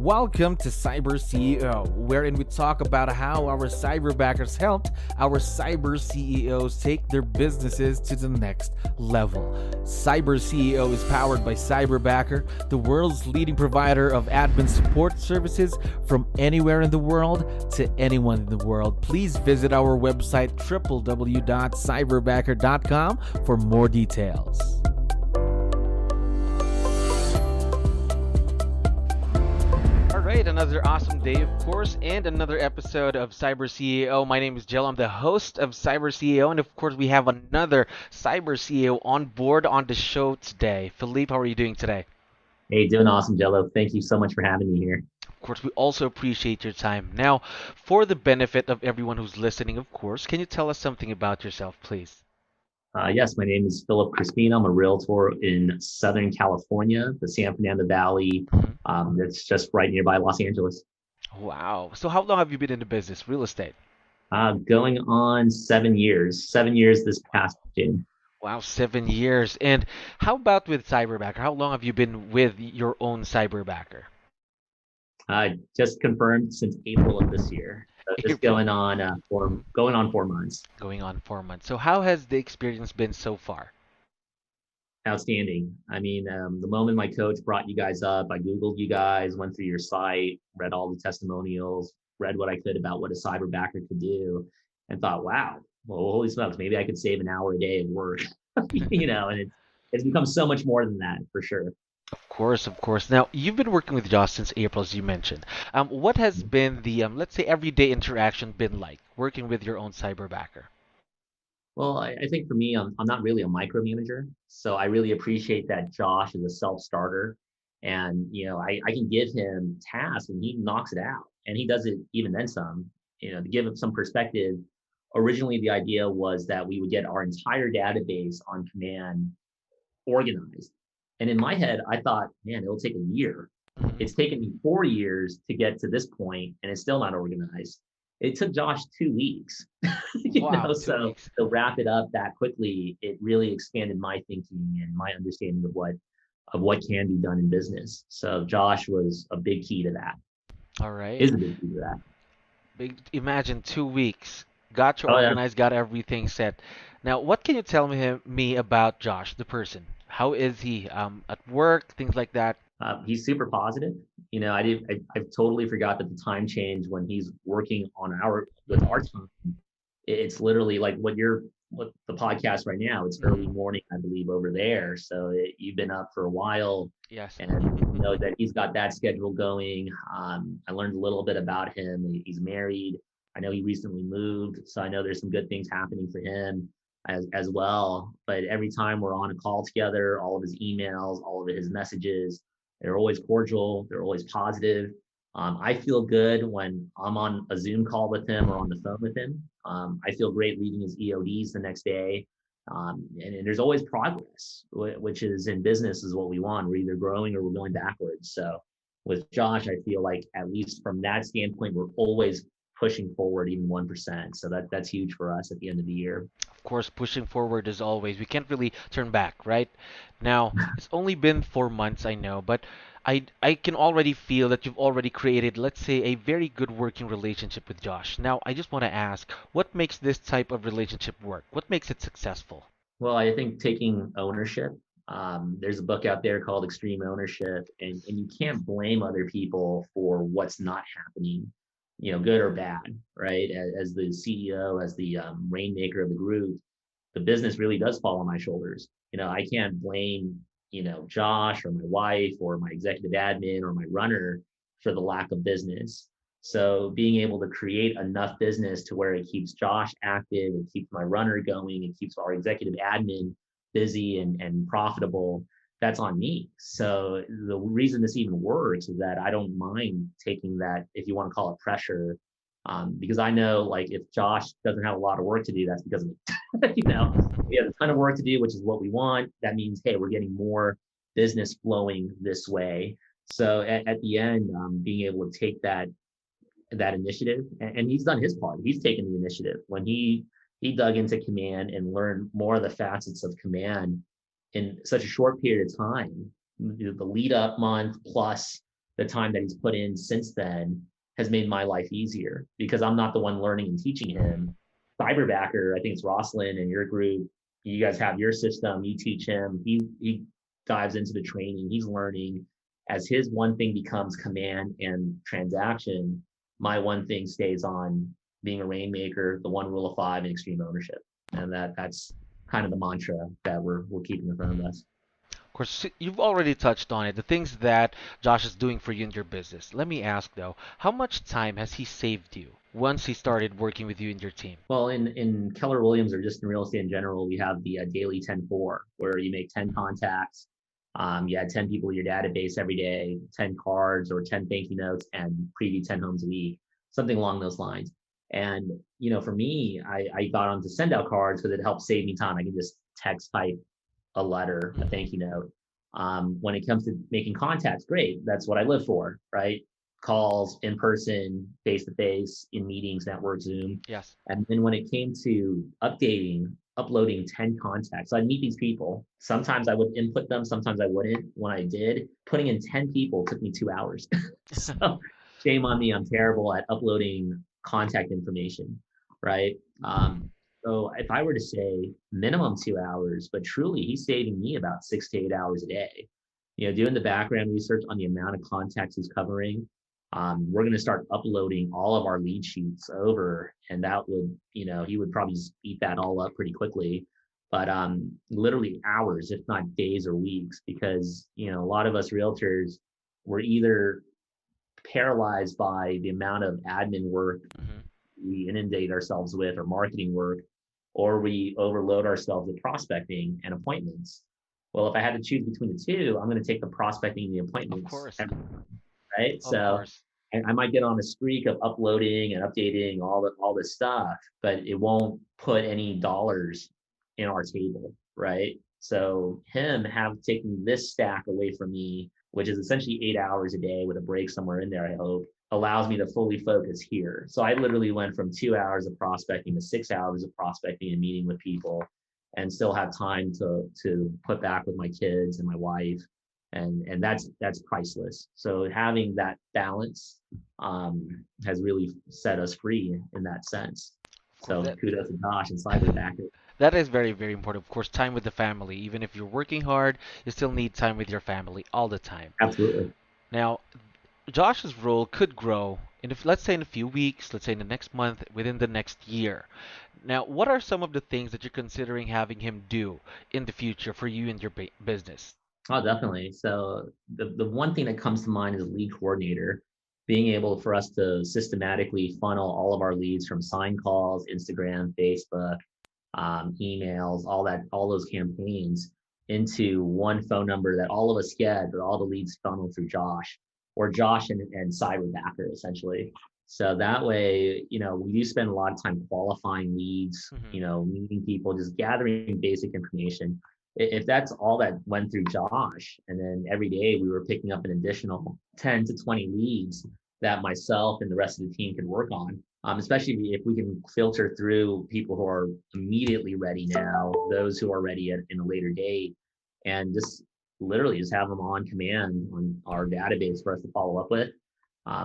Welcome to CyberCEO, wherein we talk about how our cyberbackers helped our cyber CEOs take their businesses to the next level. CyberCEO is powered by Cyberbacker, the world's leading provider of admin support services from anywhere in the world to anyone in the world. Please visit our website www.cyberbacker.com for more details. Right, another awesome day, of course, and another episode of CyberCEO. My name is Jill. I'm the host of CyberCEO, and of course, we have another CyberCEO on board on the show today. Philippe, how are you doing today? Hey, doing awesome, Jello. Thank you so much for having me here. Of course, we also appreciate your time. Now, for the benefit of everyone who's listening, of course, can you tell us something about yourself, please? Yes, my name is Philip C. I'm a realtor in Southern California, the San Fernando Valley. That's just right nearby Los Angeles. Wow. So how long have you been in the business, real estate? Going on 7 years. 7 years this past June. Wow, 7 years. And how about with Cyberbacker? How long have you been with your own Cyberbacker? Just confirmed since April of this year. So just April. going on 4 months. Going on 4 months. So how has the experience been so far? Outstanding. I mean, the moment my coach brought you guys up, I Googled you guys, went through your site, read all the testimonials, read what I could about what a cyberbacker could do, and thought, wow, well, holy smokes, maybe I could save an hour a day of work, and it's become so much more than that for sure. Of course, of course. Now, you've been working with Josh since April, as you mentioned. What has been the, let's say, everyday interaction been like working with your own cyberbacker? Well, I think for me, I'm not really a micromanager. So I really appreciate that Josh is a self-starter. And, I can give him tasks and he knocks it out. And he does it even then some. To give him some perspective, originally the idea was that we would get our entire database on command organized. And in my head, I thought, man, it'll take a year. Mhm. It's taken me 4 years to get to this point, and it's still not organized. It took Josh 2 weeks, Wow, two so weeks. to wrap it up that quickly, it really expanded my thinking and my understanding of what can be done in business. So Josh was a big key to that. All right. Is a big key to that. Imagine 2 weeks. Got you Oh yeah. organized, got everything set. Now, what can you tell me about Josh, the person? How is he at work, things like that? He's super positive. I totally forgot that the time change when he's working on with our time. It's literally like what the podcast right now. It's early Mhm. morning, I believe, over there. So you've been up for a while, Yes. and know that he's got that schedule going. I learned a little bit about him. He's married. I know he recently moved, so I know there's some good things happening for him as well. But every time we're on a call together, all of his emails, all of his messages, they're always cordial. They're always positive. I feel good when I'm on a Zoom call with him or on the phone with him. I feel great leading his EODs the next day. And there's always progress, which is in business is what we want. We're either growing or we're going backwards. So with Josh, I feel like at least from that standpoint, we're always pushing forward even 1%. So that's huge for us at the end of the year. Of course, pushing forward as always. We can't really turn back, right? Now, it's only been 4 months, I know, but I can already feel that you've already created, let's say, a very good working relationship with Josh. Now, I just want to ask, what makes this type of relationship work? What makes it successful? Well, I think taking ownership. There's a book out there called Extreme Ownership, and you can't blame other people for what's not happening, good or bad, right? As the CEO, as the rainmaker of the group, the business really does fall on my shoulders. I can't blame, Josh or my wife or my executive admin or my runner for the lack of business. So being able to create enough business to where it keeps Josh active, it keeps my runner going, it keeps our executive admin busy and profitable, that's on me. So the reason this even works is that I don't mind taking that, if you want to call it pressure, because I know like if Josh doesn't have a lot of work to do, that's because of me. We have a ton of work to do, which is what we want. That means, hey, we're getting more business flowing this way. So at the end, being able to take that initiative, and he's done his part. He's taken the initiative when he dug into command and learned more of the facets of command in such a short period of time. The lead up month plus the time that he's put in since then has made my life easier because I'm not the one learning and teaching him. Cyberbacker, I think it's Rosalind and your group, you guys have your system, you teach him, he dives into the training, he's learning. As his one thing becomes command and transaction, my one thing stays on being a rainmaker, the 1 rule of 5, and extreme ownership. And that's kind of the mantra that we're keeping in front of us. Of course, you've already touched on it, the things that Josh is doing for you in your business. Let me ask though, how much time has he saved you once he started working with you and your team? Well, in Keller Williams or just in real estate in general, we have the daily 10-4, where you make 10 contacts. You add 10 people to your database every day, 10 cards or 10 thank you notes, and preview 10 homes a week, something along those lines. And, for me, I got on to send out cards because it helps save me time. I can just text type a letter, a thank you note. When it comes to making contacts, great. That's what I live for, right? Calls, in person, face to face, in meetings, network, Zoom. Yes. And then when it came to uploading 10 contacts, so I'd meet these people. Sometimes I would input them, sometimes I wouldn't. When I did, putting in 10 people took me 2 hours. So shame on me, I'm terrible at uploading contact information, right? So if I were to say minimum 2 hours, but truly he's saving me about 6 to 8 hours a day. Doing the background research on the amount of contacts he's covering. We're going to start uploading all of our lead sheets over, and that would, he would probably just eat that all up pretty quickly. But literally hours, if not days or weeks, because, a lot of us realtors were either paralyzed by the amount of admin work we inundate ourselves with, or marketing work, or we overload ourselves with prospecting and appointments. Well, if I had to choose between the two, I'm going to take the prospecting and the appointments. Of course. Right? Of So course. I might get on a streak of uploading and updating all this stuff, but it won't put any dollars in our table, right? So taking this stack away from me, which is essentially 8 hours a day with a break somewhere in there, I hope, allows me to fully focus here. So I literally went from 2 hours of prospecting to 6 hours of prospecting and meeting with people, and still have time to put back with my kids and my wife. And that's priceless. So having that balance has really set us free in that sense. So kudos to Josh and Cyberbacker. That is very, very important. Of course, time with the family. Even if you're working hard, you still need time with your family all the time. Absolutely. Now, Josh's role could grow let's say in a few weeks, let's say in the next month, within the next year. Now, what are some of the things that you're considering having him do in the future for you and your business? Oh, definitely. So the one thing that comes to mind is lead coordinator, being able for us to systematically funnel all of our leads from sign calls, Instagram, Facebook, emails, all those campaigns into one phone number that all of us get, but all the leads funnel through Josh, or Josh and Cyberbacker essentially. So that way, we do spend a lot of time qualifying leads, meeting people, just gathering basic information. If that's all that went through Josh, and then every day we were picking up an additional 10 to 20 leads that myself and the rest of the team could work on, especially if we can filter through people who are immediately ready now, those who are ready in a later date, and just literally just have them on command on our database for us to follow up with.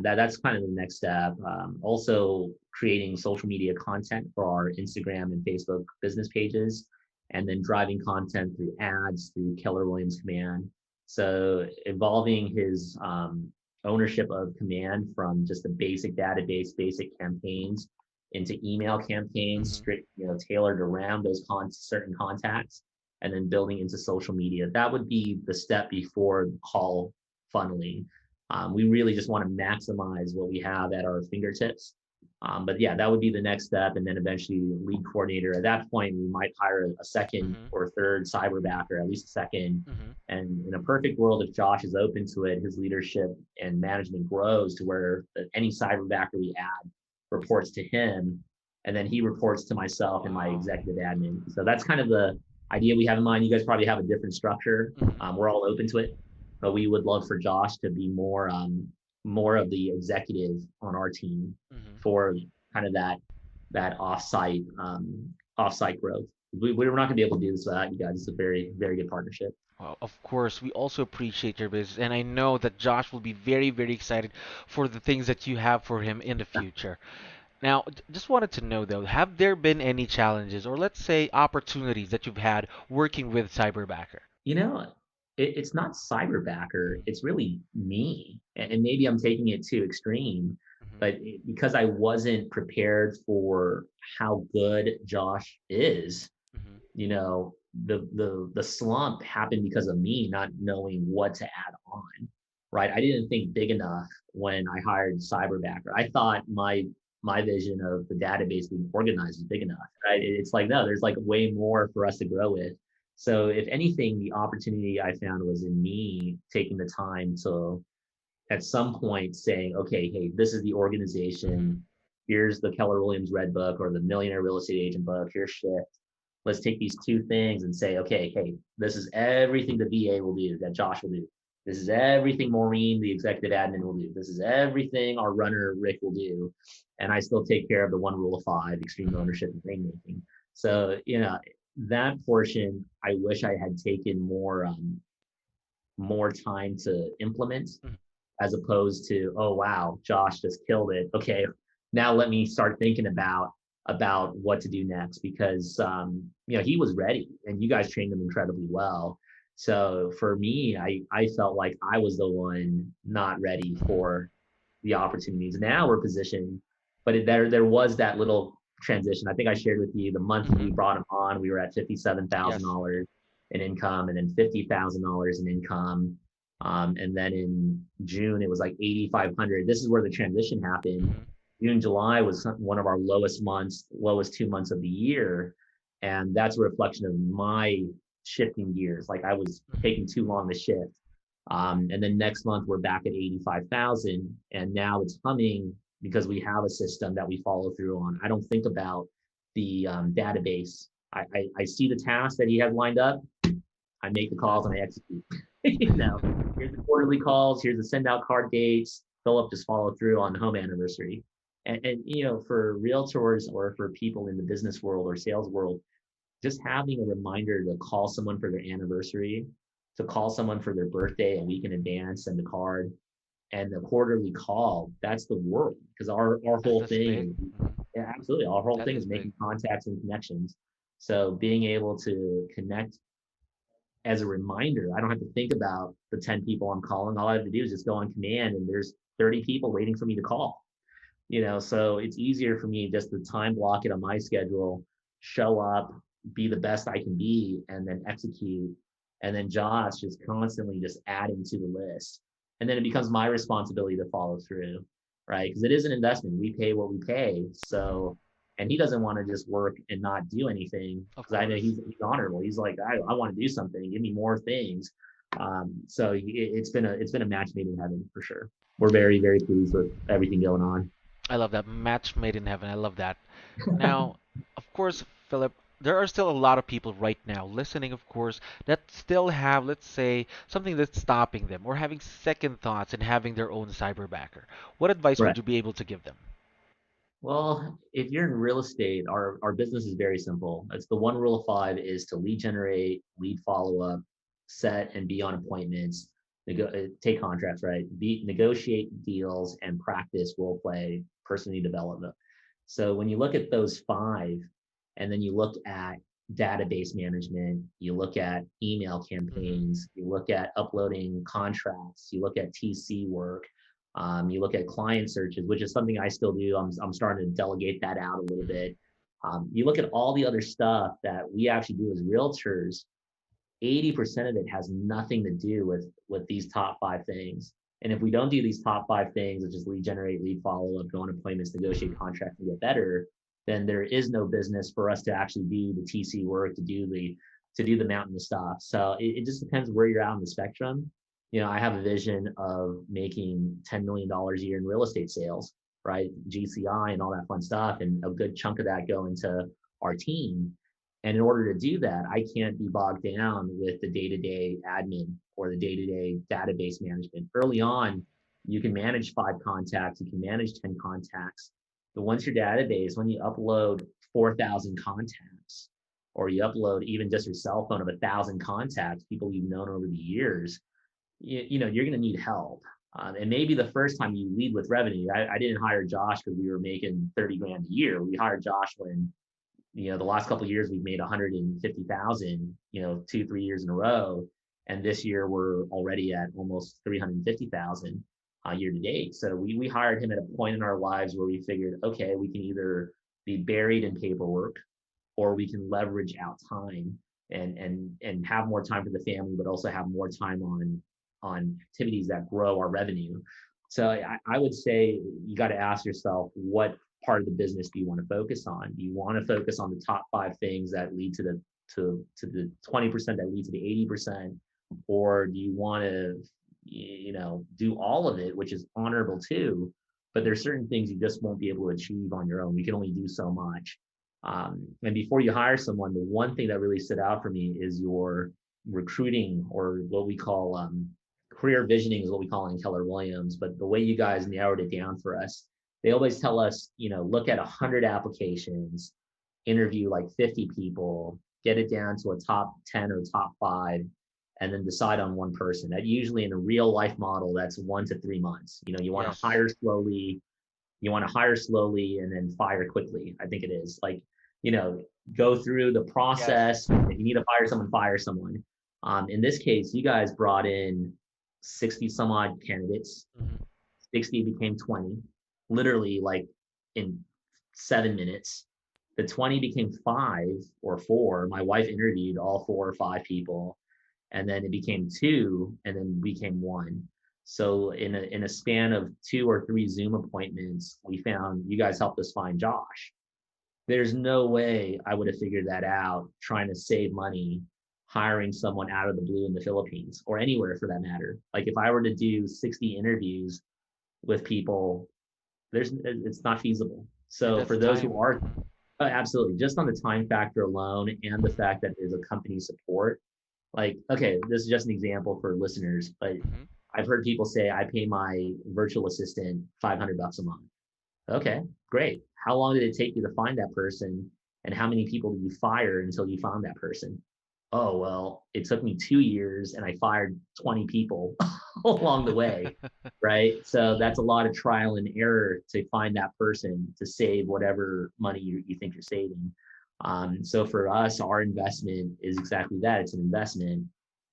That's kind of the next step. Also creating social media content for our Instagram and Facebook business pages, and then driving content through ads through Keller Williams Command. So evolving his ownership of Command from just a basic database, basic campaigns, into email campaigns, strict, tailored around those certain contacts, and then building into social media. That would be the step before the call funneling. We really just want to maximize what we have at our fingertips. But yeah, that would be the next step. And then eventually lead coordinator. At that point, we might hire a second or third cyberbacker, at least a second. And in a perfect world, if Josh is open to it, his leadership and management grows to where any cyberbacker we add reports to him, and then he reports to myself and my executive admin. So that's kind of the idea we have in mind. You guys probably have a different structure. We're all open to it, but we would love for Josh to be more of the executive on our team for kind of that offsite growth. We're not going to be able to do this without you guys. It's a very, very good partnership. Well, of course, we also appreciate your business, and I know that Josh will be very, very excited for the things that you have for him in the future. Now, just wanted to know though, have there been any challenges or let's say opportunities that you've had working with Cyberbacker? You know, it's not Cyberbacker. It's really me, and maybe I'm taking it too extreme, Hmm. but because I wasn't prepared for how good Josh is, Hmm. you know, the slump happened because of me not knowing what to add on, right? I didn't think big enough when I hired Cyberbacker. I thought my vision of the database being organized was big enough, right? It's like, no, there's like way more for us to grow with. So if anything, the opportunity I found was in me taking the time to at some point saying, okay, hey, this is the Hmm. organization. Here's the Keller Williams Red Book or the Millionaire Real Estate Agent book. Here's shit. Let's take these two things and say, okay, hey, this is everything the VA will do, that Josh will do. This is everything Maureen, the executive admin, will do. This is everything our runner, Rick, will do. And I still take care of the one rule of five, extreme Hmm. ownership and rainmaking. So, that portion, I wish I had taken more time to implement as opposed to, oh wow, Josh just killed it. Okay, now let me start thinking about what to do next because he was ready and you guys trained him incredibly well. So for me, I felt like I was the one not ready Hmm. for the opportunities. Now we're positioned, but there was that little transition. I think I shared with you the month Hmm. we brought him on, we were at Yes. $57,000 in income, and then $50,000 in income. And then in June, it was like 8,500. This is where the transition happened. Hmm. June, July was one of our lowest months, lowest 2 months of the year. And that's a reflection of my shifting gears. Like I was Hmm. taking too long to shift. And then next month, we're back at 85,000. And now it's humming because we have a system that we follow through on. I don't think about the database. I see the tasks that he has lined up. I make the calls and I execute. Here's the quarterly calls, here's the send out card dates. Philip just follow through on the home anniversary. And for realtors or for people in the business world or sales world, just having a reminder to call someone for their anniversary, to call someone for their birthday a week in advance, send a card, and the quarterly call, that's the world. Because our whole That's big. thing, Hmm. yeah, absolutely. Our whole That thing is is big. making contacts and connections. So being able to connect as a reminder, I don't have to think about the 10 people I'm calling. All I have to do is just go on command and there's 30 people waiting for me to call. So it's easier for me just to time block it on my schedule, show up, be the best I can be, and then execute. And then Josh just constantly just adding to the list. And then it becomes my responsibility to follow through, right? Because it is an investment. We pay what we pay. Hmm. So, and he doesn't want to just work and not do anything Of because I know course. he's honorable. He's like, I want to do something. Give me more things. So it's been a match made in heaven for sure. We're very, very pleased with everything going on. I love that. Match made in heaven. I love that. Now, of course, Philip, there are still a lot of people right now listening, of course, that still have, let's say, something that's stopping them or having second thoughts and having their own cyberbacker. What advice Right. would you be able to give them? Well, if you're in real estate, our business is very simple. It's the one rule of five is to lead generate, lead follow up, set and be on appointments, take contracts, right? Negotiate deals and practice role play, personally development. So when you look at those five, and then you look at database management, you look at email Hmm. campaigns, you look at uploading contracts, you look at TC work, you look at client searches, which is something I still do. I'm starting to delegate that out a little Hmm. bit. You look at all the other stuff that we actually do as realtors. 80% of it has nothing to do with these top five things. And if we don't do these top five things, which is lead generate, lead follow up, go on appointments, Hmm. negotiate contracts, and get better, then there is no business for us to actually do the TC work, to do the mountain of stuff. So it just depends where you're at on the spectrum. I have a vision of making $10 million a year in real estate sales, right? GCI and all that fun stuff, and a good chunk of that go into our team. And in order to do that, I can't be bogged down with the day-to-day admin or the day-to-day database management. Early on, you can manage 5 contacts, you can manage 10 contacts. But once your database, when you upload 4,000 contacts or you upload even just your cell phone of 1,000 contacts, people you've known over the years, you know, you're going to need help. And maybe the first time you lead with revenue, I didn't hire Josh because we were making 30 grand a year. We hired Josh when, you know, the last couple of years we've made 150,000, you know, 2-3 years in a row. And this year we're already at almost 350,000 year to date. So we hired him at a point in our lives where we figured, okay, we can either be buried in paperwork or we can leverage out time and have more time for the family, but also have more time on activities that grow our revenue. So I would say you got to ask yourself, what part of the business do you want to focus on? Do you want to focus on the top 5 things that lead to the 20% that lead to the 80%? Or do you want to, you know, do all of it, which is honorable too, but there's certain things you just won't be able to achieve on your own. You can only do so much. And before you hire someone, the one thing that really stood out for me is your recruiting, or what we call career visioning is what we call in Keller Williams. But the way you guys narrowed it down for us, they always tell us, you know, look at 100 applications, interview like 50 people, get it down to a top 10 or top 5, and then decide on one person. That usually in a real life model, that's 1 to 3 months. You know, you want to hire slowly, and then fire quickly. I think it is like, you know, go through the process. If you need to fire someone. In this case, you guys brought in 60 some odd candidates. 60 became 20, literally like in 7 minutes. The 20 became 5 or 4. My wife interviewed all 4 or 5 people, and then it became 2, and then became 1. So in a span of 2 or 3 Zoom appointments, we found, you guys helped us find Josh. There's no way I would have figured that out trying to save money, hiring someone out of the blue in the Philippines or anywhere for that matter. Like if I were to do 60 interviews with people, it's not feasible. So for those who are, absolutely, just on the time factor alone and the fact that there's a company support, like, okay, this is just an example for listeners, but I've heard people say, I pay my virtual assistant $500 a month. Okay, great. How long did it take you to find that person? And how many people did you fire until you found that person? Oh, well, it took me 2 years and I fired 20 people along the way, right? So that's a lot of trial and error to find that person to save whatever money you think you're saving. So for us, our investment is exactly that. It's an investment.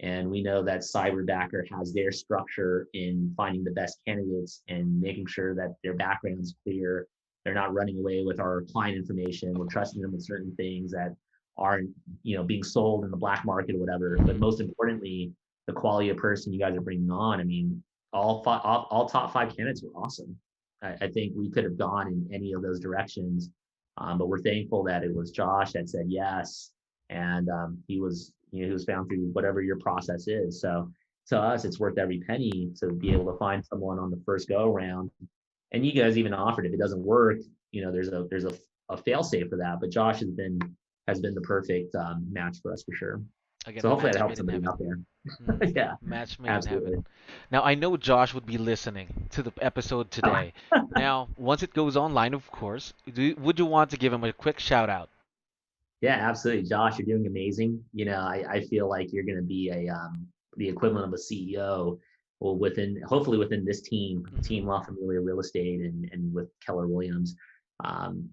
And we know that Cyberbacker has their structure in finding the best candidates and making sure that their background's clear. They're not running away with our client information. We're trusting them with certain things that aren't, you know, being sold in the black market or whatever. But most importantly, the quality of person you guys are bringing on. I mean, all top 5 candidates were awesome. I think we could have gone in any of those directions, but we're thankful that it was Josh that said yes, and he was found through whatever your process is. So to us, it's worth every penny to be able to find someone on the first go around. And you guys even offered, if it doesn't work, you know, there's a fail safe for that. But Josh has been the perfect match for us for sure. Again, so hopefully that helps somebody out there. Yeah, match made in heaven. Now I know Josh would be listening to the episode today. Now, once it goes online, of course, would you want to give him a quick shout out? Yeah, absolutely, Josh. You're doing amazing. You know, I feel like you're going to be the equivalent of a CEO. Well, hopefully within this team La Familia Real Estate and with Keller Williams.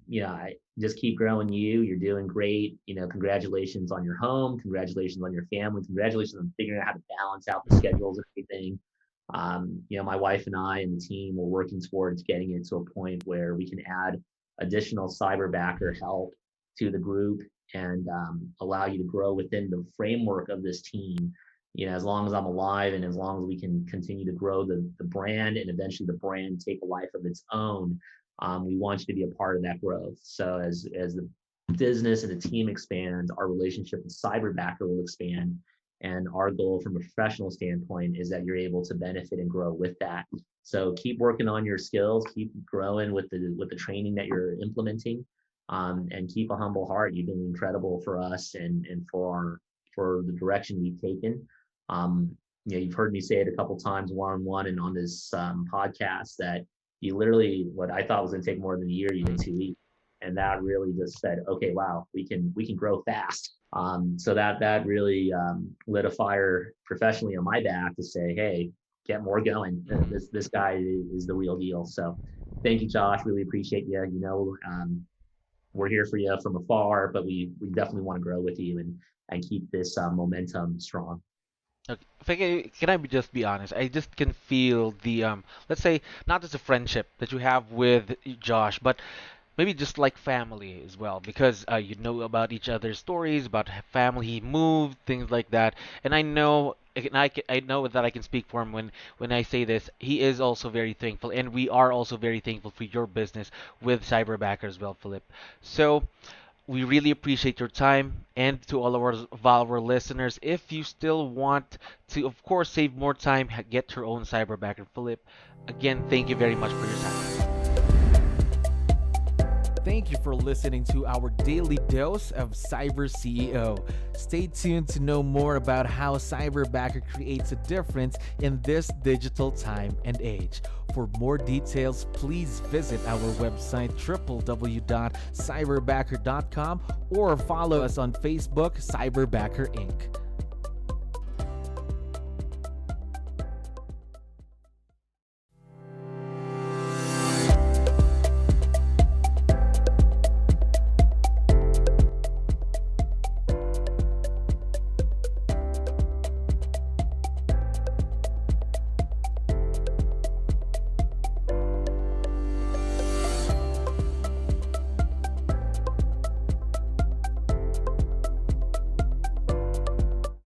You know, I just keep growing you. You're doing great. You know, congratulations on your home. Congratulations on your family. Congratulations on figuring out how to balance out the schedules and everything. You know, my wife and I and the team are working towards getting it to a point where we can add additional Cyberbacker help to the group and allow you to grow within the framework of this team. You know, as long as I'm alive and as long as we can continue to grow the brand and eventually the brand take a life of its own, we want you to be a part of that growth. So as the business and the team expands, our relationship with Cyberbacker will expand. And our goal from a professional standpoint is that you're able to benefit and grow with that. So keep working on your skills, keep growing with the training that you're implementing, and keep a humble heart. You've been incredible for us and for the direction we've taken. You know, you've heard me say it a couple times one-on-one and on this podcast that you literally, what I thought was going to take more than a year, you did 2 weeks. and that really just said, okay, wow, we can grow fast. So that really lit a fire professionally on my back to say, hey, get more going. This guy is the real deal. So thank you, Josh. Really appreciate you. We're here for you from afar, but we definitely want to grow with you and keep this momentum strong. Okay. If can I just be honest? I just can feel the let's say not just a friendship that you have with Josh, but maybe just like family as well, because you know about each other's stories, about family he moved, things like that. And I know, I know that I can speak for him when I say this. He is also very thankful, and we are also very thankful for your business with Cyberbacker as well, Philip. So we really appreciate your time, and to all of our listeners, if you still want to, of course, save more time, get your own Cyberbacker, Philip. Again, thank you very much for your time. Thank you for listening to our daily dose of Cyber CEO. Stay tuned to know more about how Cyberbacker creates a difference in this digital time and age. For more details, please visit our website www.cyberbacker.com or follow us on Facebook, Cyberbacker Inc.